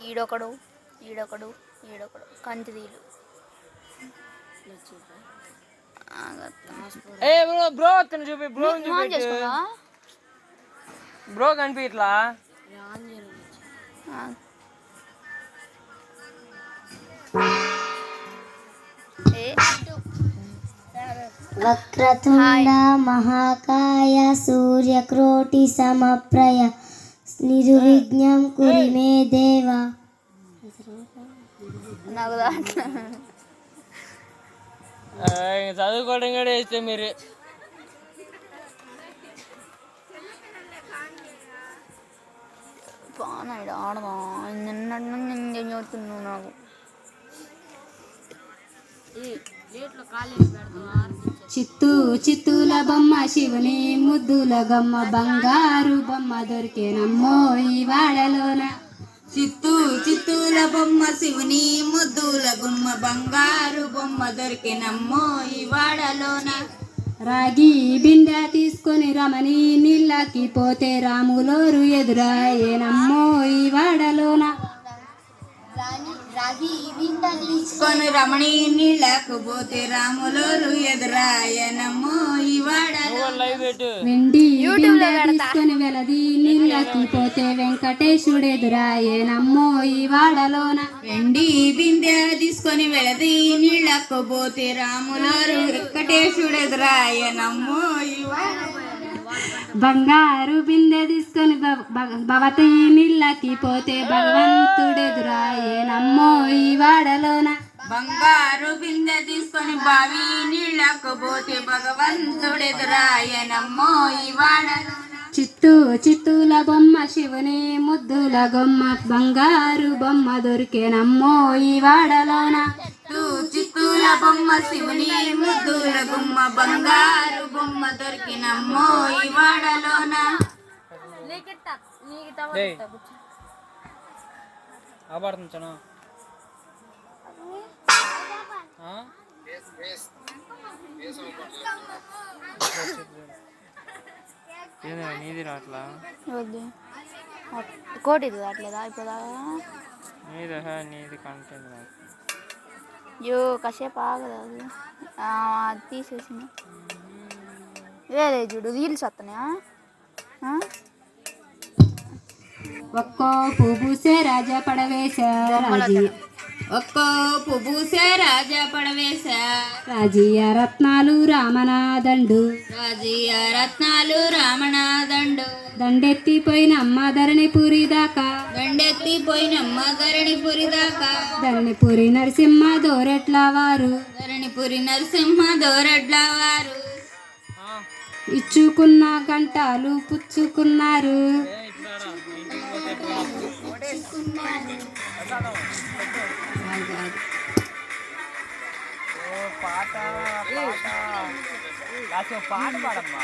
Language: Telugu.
ఈడొకడు ఈడొకడు ఈడొకడు కంటిదీలు బ్రో చూపి బ్రో బ్రో కనిపించట్లా వక్రతుండ మహాకాయ సూర్యకోటి సమప్రయ నిర్విఘ్నం కురు మే దేవ. చదువుకోవడం కూడా ఇస్తే మీరు బాగా ఆడదాం నిన్న చదువుతున్నావు నాకు చిత్తూ చిత్తూల బొమ్మ శివుని ముద్దుల గమ్మ బంగారు బొమ్మ దొరికేనమ్మో ఈ వాడలోన. చిత్తూ చిత్తూల బొమ్మ శివుని ముద్దుల గుమ్మ బంగారు బొమ్మ దొరికినమ్మో ఈ వాడలోన. రాగి బిందె తీసుకొని రమణి నీళ్ళకి పోతే రాములోరు ఎదురాయేనమ్మో ఈ వాడలోన. తీసుకొని రమణి నీళ్ళకు పోతే రాములోరు ఎదురాయనమ్మో ఈ వాడలో. వెండి బిందె తీసుకొని వెలది నీళ్ళకి పోతే వెంకటేశుడు ఎదురాయేనమ్మో ఈ వాడలోన. వెండి బిందె తీసుకొని వెలది నీళ్ళకు పోతే రాములోరు వెంకటేశుడు ఎదురాయనమ్మో ఈ వాడలో. బంగారు బిందె తీసుకొని భవతి నీళ్ళకి పోతే భగవంతుడెదురాయేనమ్మో ఈ వాడలోన. బంగారు బిందె తీసుకొని బావి నీళ్ళకు పోతే భగవంతుడెదురాయనమ్మో ఈ వాడలోన. చిత్తూ చిత్తూల బొమ్మ శివుని ముద్దుల గొమ్మ బంగారు బొమ్మ దొరికేనమ్మో ఈ వాడలోన. చిత్తూల బొమ్మ శివుని ముద్దుల గుమ్మ బంగారు బొమ్మ దొరికినమ్మో ఈ వాడలోన. నీది రాట్లా కోటిది రావట్లేదా ఇప్పుడు నీది కంటెంట్ రాదు. అయ్యో కాసేపు ఆగదు అది తీసేసింది వేరే చూడు రీల్స్ వస్తున్నాయా. ఒక్కో పువ్వుసే రాజా పడవేశా రాజీ ఒక్కో పువ్వుసే రాజా పడవేశా రాజీయ రత్నాలు రామనాదండు రాజీయ రత్నాలు రామనాదండు. దండెత్తిపోయినమ్మ ధరణిపురి దాకా దండెత్తిపోయినమ్మ ధరణిపురి దాకా. ధరణిపురి నరసింహ దోరెట్ల వారు ధరణిపురి నరసింహ దోరెడ్ల వారు. ఇచ్చుకున్న గంటలు పుచ్చుకున్నారు. పాట పాడమ్మా.